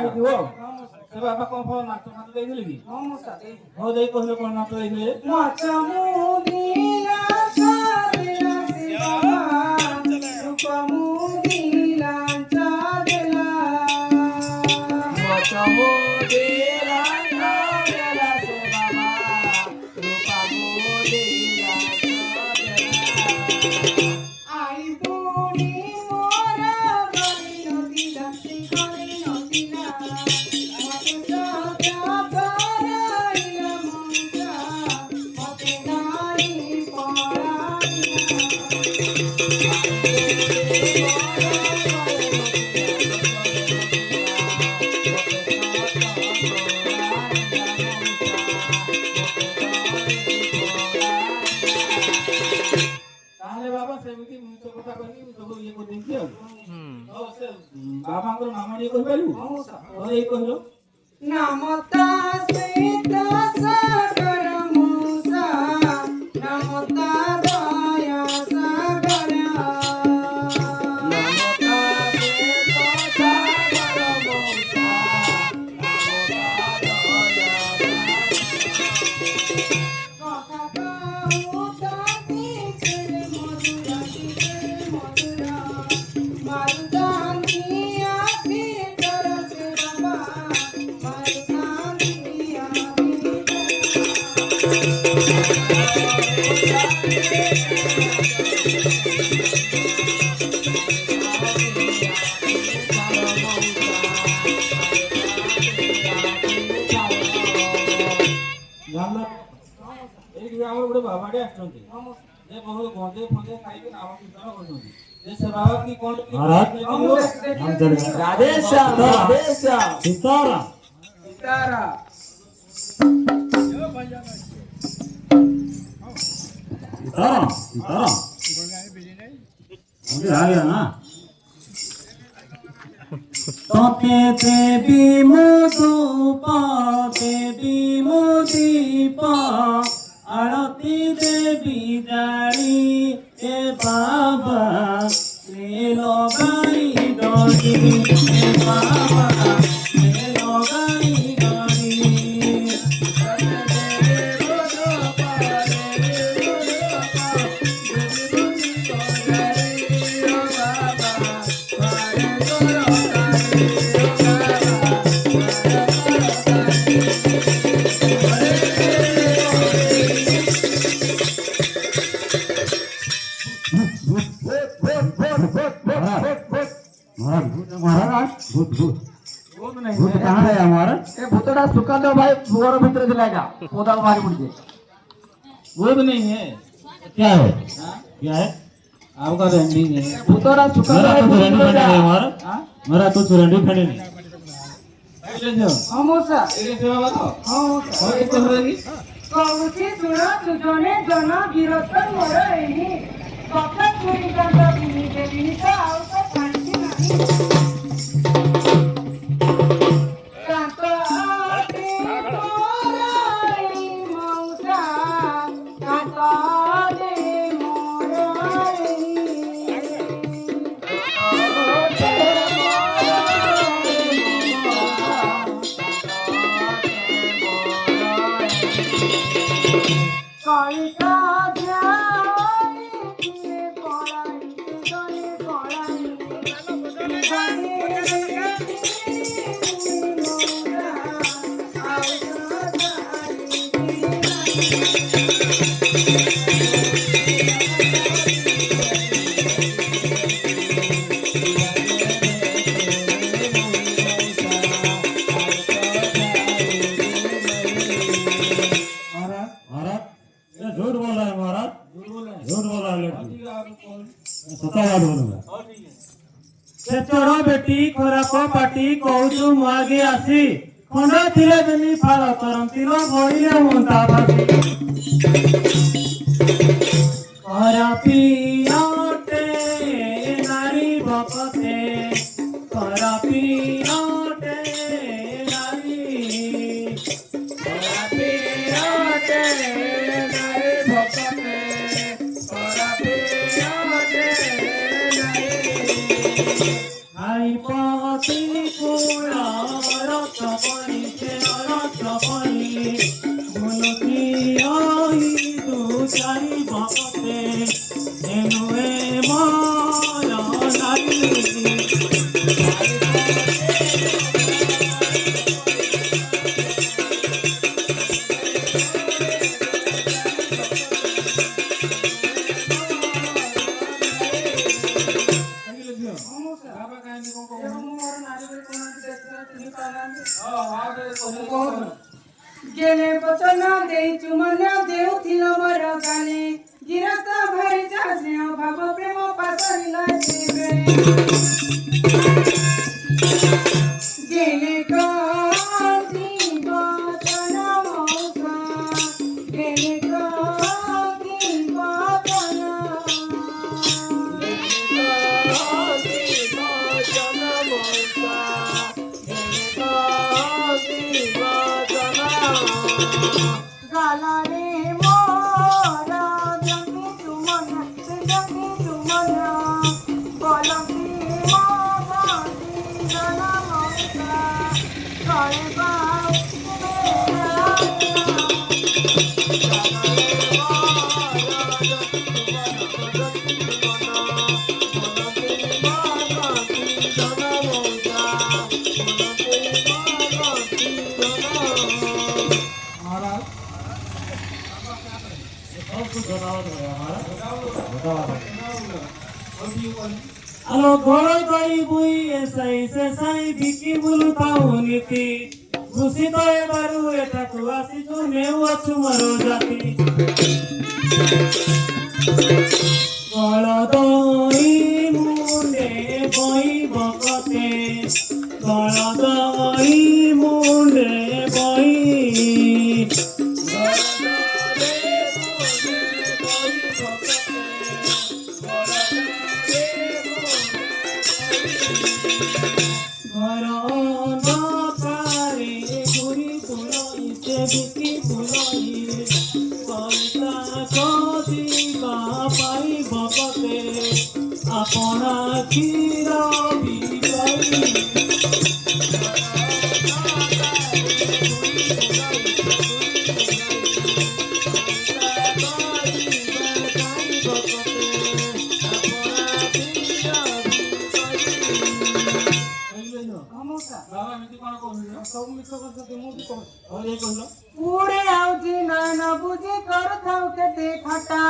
बाबा कौन फल नाच नाच देइले कि हो देई कहले कोन नाच देइले नाच मुदीला चालेला से बाबा रूप मुदीला चालेला नाच मुदीला चालेला से बाबा रूप मुदीला चालेला आई बुनी मोरा गली नदीला से गली नदीला बाबांकर नाम नहीं कहि पालु और ए कहलो नामता सीता सागर मूसा नामता दया सागर नामता सीता सागर मूसा नामता दया कथा कहू ताती करे मधुरा मारुदान बाबाडे आछंती जे बहुत गोंदे फंदे खाइके नाम कीर्तन करछंती जे से बाबा की कोन महाराज हम चल राधेश राधेश सीतारा सीतारा सीतारा सीतारा मुझे आ गया ना तोते देवी मुदुपा देवी मुदीपा आरती देवी जारी ए बाबा ले लगाई डोरी ए बाबा ले लगाई डोरी भूत कहाँ है हमारा ये भूतड़ा सुकांदर भाई भूवर भीतर दिलाएगा पौधा मारी मुझे भूत नहीं है क्या है क्या है आपका रंडी है भूतड़ा सुकांदर रंडी खड़े है हमारा मेरा तो रंडी खड़े नहीं ले जाओ हां मोसा ये सेवा बताओ हां मोसा और एक होगी कौची सुरा सुजने जना गिरत मोरा एही कपड़ा चोरी करता भूमि देवी का आउट शांति नहीं चढ़ बेटी खराब पाटी कहूचु मुगे आसी खंड थिले देनी फाल तरंती भइले मुंता भासी खरापियाटे नारी गेले वचन देईचु मन देउथिल मोर गाने गिरस्त भरि जासे भाव प्रेम पासरिला देवे गेले कांती वचन मौसा गेले कांती वचन गाला रे मोरा जंगी तुमन बोलती मोगाती गाला मोसा काळे बाव আলো ঘর গাই বই এসাই সেসাই বিকি বুলুতাও নীতি ঘুষিত এবারু এটা তো আসিছু নেউ আছু মর জাতি গলদই মুন্ডে বই বকতে গলদই মুন্ডে বই বিকি পুলাই কলিতা কদিবা পাই বকতে আপনা ক্ষীর বিকাই उड़े आउजी नाना बुझी कर थाउ केते खटा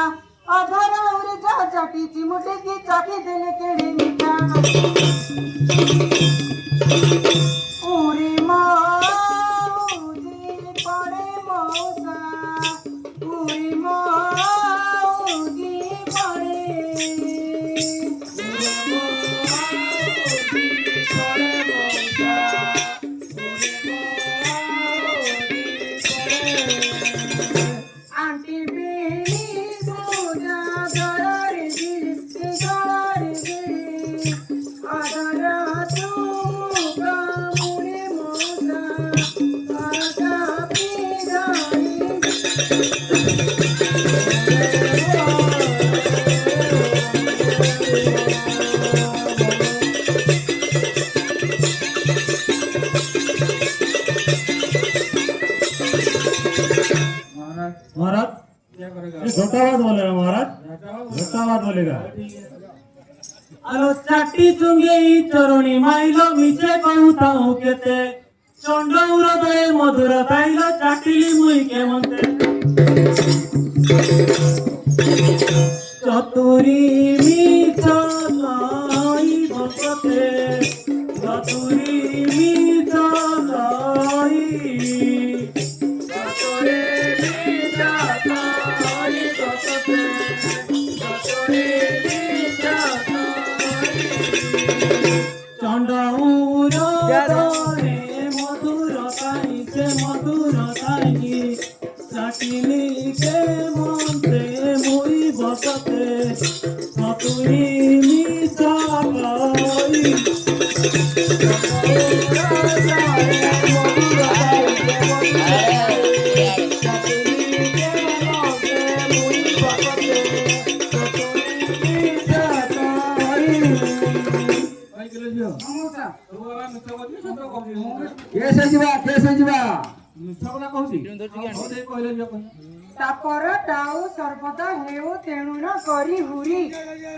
अधर उड़े जा चाटी चिमुटे की चाटी देले केड़ी मीठा उड़ी माउजी पड़े मौसा उड़ी माउजी पड़े आंटी बेनी सोजा गड़ारे गिरी आदरा तुमुका मुड़े मौसा आशा पीराई महाराज छोटा बात बोलेगा महाराज छोटा बात बोलेगा আলো চাটি চুঙ্গে চরণী মাইলো মিছে কহুতাও কেতে চন্ড হৃদয়ে মধুর তাইলো চাটিলি মুই কেমতে চতুরি মিছ লাই ভকতে চতুরি মিছ লাই চতুরি মিছ লাই ভকতে চতুরি মিছ চন্ডৌরে মধুর তাইছে মধুর তাই চাটিলি কে মন্ত্রে মুই বসতে চতুরি মিছালাই तापर टाउ सर्वदा हेउ तेणु न करी हुरी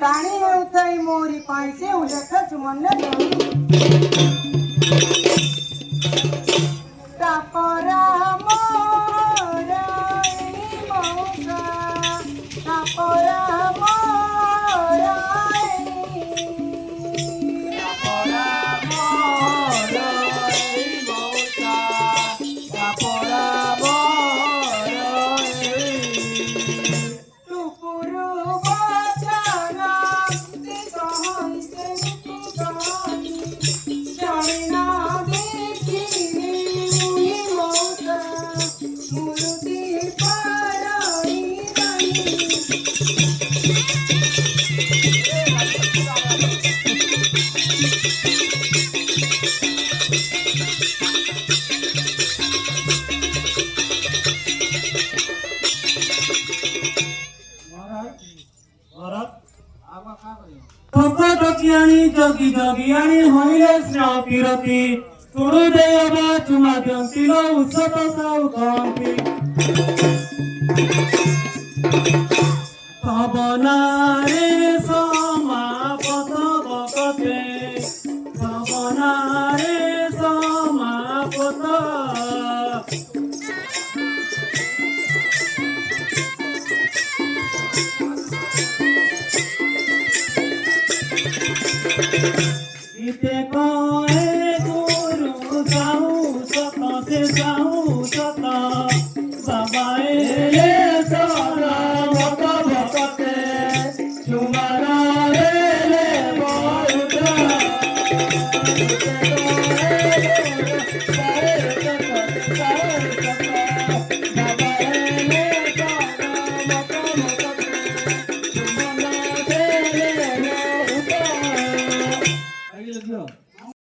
ताणी हेउथाई मोरी पाइसे उलेख चुमन धरी तापरा मोरा मौसा तापरा मोरा तापरा मोरा मौसा ঠকি আনি জগি জগি আনি হইলে স্নেহ পিরতি তুড়ু দে অবা চুমা দিয়ন্তিল উচ্চত সাউ কম্পি পবনারে সমাপত বকতে পবনারে সমাপত গীতে কয়ে গুরু যাও সত সে যাও সত বাবা এলে সদা ভক্ত ভক্তে চুমারা এলে বউটা